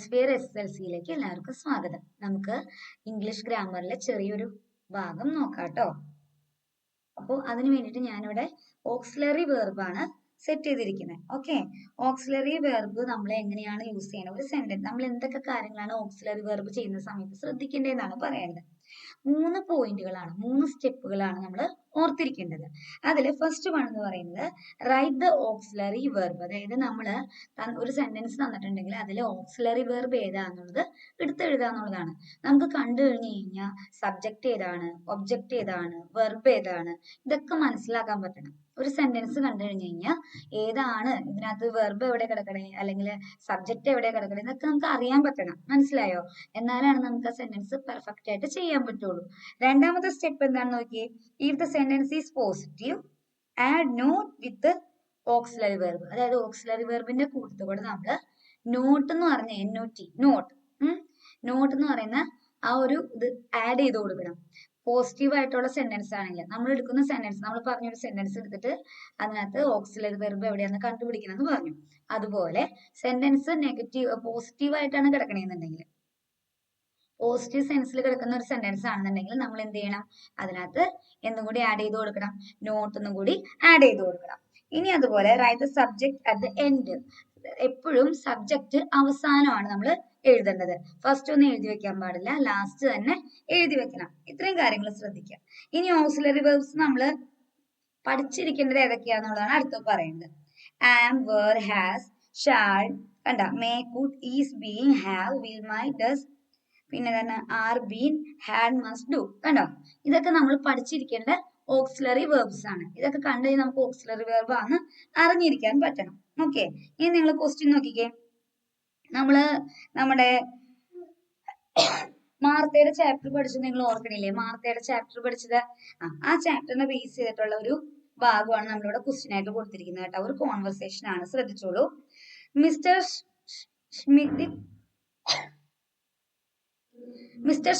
എൽസ്വിയർ SSLCയിലേക്ക് എല്ലാവർക്കും സ്വാഗതം. നമുക്ക് ഇംഗ്ലീഷ് ഗ്രാമറിലെ ചെറിയൊരു ഭാഗം നോക്കാം കേട്ടോ. അപ്പോൾ അതിന് വേണ്ടിയിട്ട് ഞാനിവിടെ ഓക്സിലറി വെർബാണ് സെറ്റ് ചെയ്തിരിക്കുന്നത്. ഓക്കെ, ഓക്സിലറി വെർബ് നമ്മൾ എങ്ങനെയാണ് യൂസ് ചെയ്യുന്നത്, ഒരു സെന്റൻസ് നമ്മൾ എന്തൊക്കെ കാര്യങ്ങളാണ് ഓക്സിലറി വെർബ് ചെയ്യുന്ന സമയത്ത് ശ്രദ്ധിക്കേണ്ടതെന്നാണ് പറയുന്നത്. 3 പോയിന്റുകളാണ്, 3 സ്റ്റെപ്പുകളാണ് നമ്മൾ ഓർത്തിരിക്കേണ്ടത്. അതിൽ ഫസ്റ്റ് വൺ എന്ന് പറയുന്നത് റൈറ്റ് ദ ഓക്സിലറി വെർബ്. അതായത് നമ്മൾ ഒരു സെന്റൻസ് തന്നിട്ടുണ്ടെങ്കിൽ അതിലെ ഓക്സിലറി വെർബ് ഏതാണെന്നുള്ളത് എടുത്തെഴുതാന്നുള്ളതാണ്. നമുക്ക് കണ്ടു കഴിഞ്ഞു കഴിഞ്ഞാൽ സബ്ജക്റ്റ് ഏതാണ്, ഒബ്ജക്റ്റ് ഏതാണ്, വെർബ് ഏതാണ്, ഇതൊക്കെ മനസ്സിലാക്കാൻ പറ്റണം. ഒരു സെന്റൻസ് കണ്ടു കഴിഞ്ഞു കഴിഞ്ഞാൽ ഏതാണ് ഇതിനകത്ത് വെർബ് എവിടെ കിടക്കണേ, അല്ലെങ്കിൽ സബ്ജക്റ്റ് എവിടെ കിടക്കണേ, ഇതൊക്കെ നമുക്ക് അറിയാൻ പറ്റണം. മനസ്സിലായോ? എന്നാലാണ് നമുക്ക് ആ സെന്റൻസ് പെർഫെക്റ്റ് ആയിട്ട് ചെയ്യാൻ പറ്റുള്ളൂ. രണ്ടാമത്തെ സ്റ്റെപ്പ് എന്താണെന്ന് നോക്കിയേ. If the sentence is positive add not with auxiliary verb. അതായത് ഓക്സിലറി വെർബിന്റെ കൂട്ടത്തോടെ നമ്മൾ നോട്ട് എന്ന് പറഞ്ഞ നോട്ട് എന്ന് പറയുന്ന ആ ഒരു ഇത് ആഡ് ചെയ്ത് കൊടുക്കണം. പോസിറ്റീവ് ആയിട്ടുള്ള സെന്റൻസ് ആണെങ്കിൽ നമ്മൾ എടുക്കുന്ന സെന്റൻസ്, നമ്മൾ പറഞ്ഞൊരു സെന്റൻസ് എടുത്തിട്ട് അതിനകത്ത് ഓക്സിലറി വെർബ് എവിടെയാണെന്ന് കണ്ടുപിടിക്കണം എന്ന് പറഞ്ഞു. അതുപോലെ സെന്റൻസ് പോസിറ്റീവ് ആയിട്ടാണ് കിടക്കണമെന്നുണ്ടെങ്കിൽ, പോസിറ്റീവ് സെൻസിൽ കിടക്കുന്ന ഒരു സെന്റൻസ് ആണെന്നുണ്ടെങ്കിൽ നമ്മൾ എന്ത് ചെയ്യണം, അതിനകത്ത് എന്തും കൂടി ആഡ് ചെയ്ത് കൊടുക്കണം, നോട്ട് എന്നും കൂടി ആഡ് ചെയ്ത് കൊടുക്കണം. ഇനി അതുപോലെ write the subject at the end. എപ്പോഴും സബ്ജക്റ്റ് അവസാനമാണ് നമ്മൾ എഴുതേണ്ടത്. ഫസ്റ്റ് ഒന്നും എഴുതി വെക്കാൻ പാടില്ല, ലാസ്റ്റ് തന്നെ എഴുതി വെക്കണം. ഇത്രയും കാര്യങ്ങൾ ശ്രദ്ധിക്കുക. ഇനി ഓക്സിലറി വെർബ്സ് നമ്മൾ പഠിച്ചിരിക്കേണ്ടത് ഏതൊക്കെയാണെന്നുള്ളതാണ് അടുത്ത് പറയുന്നത്. Am, were, has, shall, can, may, could, is, being, have, will, might, does, പിന്നെ തന്നെ are, been, had, must, do. കണ്ടോ, ഇതൊക്കെ നമ്മൾ പഠിച്ചിരിക്കേണ്ട ഓക്സിലറി വെർബ്സ് ആണ്. ഇതൊക്കെ കണ്ടു കഴിഞ്ഞാൽ നമുക്ക് ഓക്സിലറി വെർബ് ആണ് അറിഞ്ഞിരിക്കാൻ പറ്റണം. ഓക്കെ, ഇനി നിങ്ങൾ ക്വസ്റ്റ്യൻ നോക്കിക്കേ. നമ്മുടെ മാർത്തയുടെ ചാപ്റ്റർ പഠിച്ചത് നിങ്ങൾ ഓർക്കണില്ലേ? മാർത്തയുടെ ചാപ്റ്റർ പഠിച്ചത് ആ ചാപ്റ്ററിനെ ബേസ് ചെയ്തിട്ടുള്ള ഒരു ഭാഗമാണ് നമ്മളിവിടെ ക്വസ്റ്റ്യൻ ആയിട്ട് കൊടുത്തിരിക്കുന്നത് കേട്ടോ. ഒരു കോൺവെർസേഷൻ ആണ്, ശ്രദ്ധിച്ചോളൂ. Mister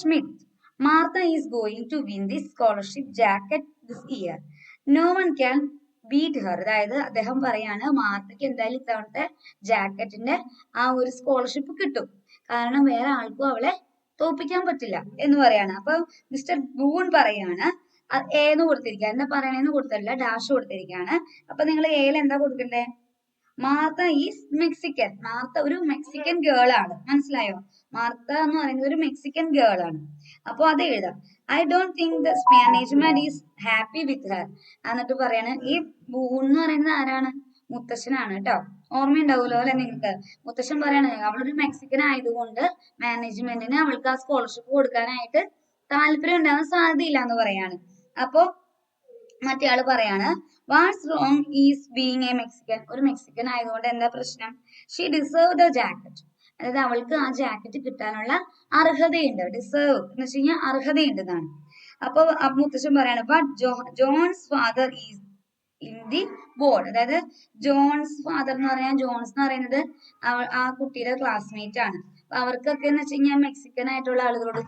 Schmidt, Martha is going to win this scholarship jacket this year. No one can beat her. അതായത് അദ്ദേഹം പറയാണ് മാർത്തയ്ക്ക് എന്തായാലും ഇത്തവണത്തെ ജാക്കറ്റിന്റെ ആ ഒരു സ്കോളർഷിപ്പ് കിട്ടും, കാരണം വേറെ ആൾക്കും അവളെ തോൽപ്പിക്കാൻ പറ്റില്ല എന്ന് പറയാണ്. അപ്പൊ മിസ്റ്റർ ബൂൺ പറയാണ്, ഏന്ന് കൊടുത്തിരിക്കുക, എന്താ പറയണേന്ന് കൊടുത്തില്ല, ഡാഷ് കൊടുത്തിരിക്കുകയാണ്. അപ്പൊ നിങ്ങൾ ഏയിൽ എന്താ കൊടുക്കണ്ടേ? Martha is Mexican. മാർത്ത ഒരു മെക്സിക്കൻ ഗേൾ ആണ്. മനസ്സിലായോ? മാർത്ത എന്ന് പറയുന്നത് ഒരു മെക്സിക്കൻ ഗേൾ ആണ്. അപ്പൊ അത് എഴുതാം. I don't think the management is happy with Har. എന്നിട്ട് പറയാണ്, ഈ ബൂൺ എന്ന് പറയുന്നത് ആരാണ്? മുത്തശ്ശനാണ് കേട്ടോ. ഓർമ്മയുണ്ടാവുമല്ലോ അല്ലെ നിങ്ങൾക്ക്? മുത്തശ്ശൻ പറയാണ് അവളൊരു മെക്സിക്കൻ ആയതുകൊണ്ട് മാനേജ്മെന്റിന് അവൾക്ക് ആ സ്കോളർഷിപ്പ് കൊടുക്കാനായിട്ട് താല്പര്യം ഉണ്ടാവാൻ സാധ്യതയില്ല എന്ന് പറയാണ്. അപ്പോ മറ്റേ ആള് പറയാണ്, what's wrong is being A Mexican. ഒരു മെക്സിക്കൻ ആയതുകൊണ്ട് എന്താ പ്രശ്നം? She deserve the jacket. അതായത് അവൾക്ക് ആ ജാക്കറ്റ് കിട്ടാനുള്ള അർഹതയുണ്ട്. ഡിസേർവ് എന്ന് വെച്ച് കഴിഞ്ഞാൽ അർഹതയുണ്ടെന്നാണ്. അപ്പൊ മുത്തശ്ശൻ പറയാണ്, but John's father is in the board. അതായത് ജോൺസ് ഫാദർ എന്ന് പറയാൻ, ജോൺസ് എന്ന് പറയുന്നത് ആ കുട്ടിയുടെ ക്ലാസ്മേറ്റ് ആണ്. അപ്പൊ അവർക്കൊക്കെ എന്ന് വെച്ച് കഴിഞ്ഞാൽ മെക്സിക്കൻ ആയിട്ടുള്ള ആളുകളോട്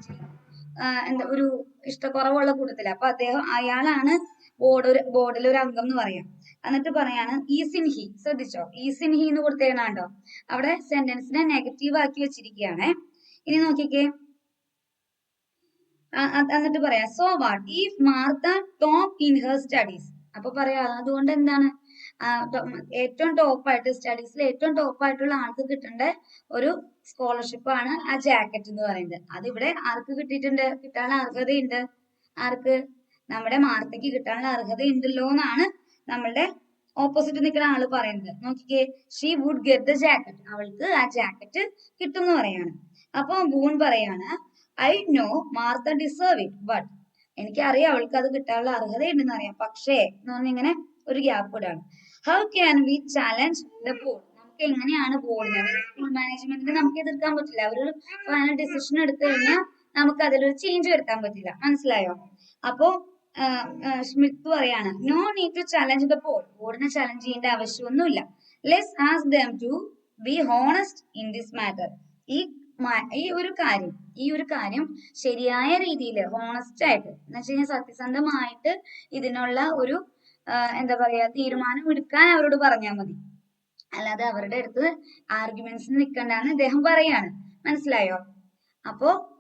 എന്താ ഒരു ഇഷ്ടക്കുറവുള്ള കൂട്ടത്തില്. അപ്പൊ അയാളാണ് ബോർഡിൽ ഒരു അംഗം എന്ന് പറയാം. എന്നിട്ട് പറയാണ് ഈസ് ഇൻ ഹി. ശ്രദ്ധിച്ചോ, ഈസ് ഇൻ ഹി എന്ന് കൊടുത്തേക്കണോ? അവിടെ സെന്റൻസിനെ നെഗറ്റീവ് ആക്കി വെച്ചിരിക്കുകയാണ്. ഇനി നോക്കിക്കേ, എന്നിട്ട് പറയാം, so what if Martha top in her studies. അപ്പൊ പറയാ അതുകൊണ്ട് എന്താണ്, ഏറ്റവും ടോപ്പായിട്ട് സ്റ്റഡീസിൽ ഏറ്റവും ടോപ്പായിട്ടുള്ള ആൾക്ക് കിട്ടേണ്ട ഒരു സ്കോളർഷിപ്പ് ആണ് ആ ജാക്കറ്റ് എന്ന് പറയുന്നത്. അതിവിടെ ആർക്ക് കിട്ടിയിട്ടുണ്ട്? കിട്ടാനുള്ള അർഹതയുണ്ട്. ആർക്ക്? നമ്മുടെ മാർത്തയ്ക്ക് കിട്ടാനുള്ള അർഹത ഉണ്ടല്ലോ എന്നാണ് നമ്മളുടെ ഓപ്പോസിറ്റ് നിൽക്കുന്ന ആള് പറയുന്നത്. നോക്കിക്കേ, she would get the jacket. അവൾക്ക് ആ ജാക്കറ്റ് കിട്ടും എന്ന് പറയാണ്. അപ്പൊ ബൂൺ പറയാണ്, I know Martha deserve it, but എനിക്കറിയാം അവൾക്ക് അത് കിട്ടാനുള്ള അർഹത ഉണ്ടെന്ന് അറിയാം, പക്ഷേ എന്ന് പറഞ്ഞിങ്ങനെ ഒരു ഗ്യാപ്പ് ഇടാണ്. How can we challenge the board? നമുക്ക് എങ്ങനെയാണ് ബോർഡിനെ, സ്കൂൾ മാനേജ്മെന്റിനെ നമുക്ക് എതിർക്കാൻ പറ്റില്ല. അവരൊരു ഫൈനൽ ഡിസിഷൻ എടുത്തു കഴിഞ്ഞാൽ നമുക്ക് അതിലൊരു ചേഞ്ച് വരുത്താൻ പറ്റില്ല. മനസ്സിലായോ? അപ്പോ സ്മിത്ത് പറയാണ്, no need to challenge the board. ബോർഡിനെ ചാലഞ്ച് ചെയ്യേണ്ട ആവശ്യമൊന്നുമില്ല. Let's ask them to be honest in this matter. ഈ ഒരു കാര്യം ശരിയായ രീതിയിൽ ഹോണസ്റ്റ് ആയിട്ട് എന്ന് വെച്ച് കഴിഞ്ഞാൽ സത്യസന്ധമായിട്ട് ഇതിനുള്ള ഒരു എന്താ പറയാ തീരുമാനം എടുക്കാൻ അവരോട് പറഞ്ഞാൽ മതി. അല്ലാതെ അവരുടെ അടുത്ത് ആർഗ്യുമെന്റ്സിന് നിൽക്കണ്ടെന്ന് അദ്ദേഹം പറയാണ്. മനസ്സിലായോ? അപ്പോ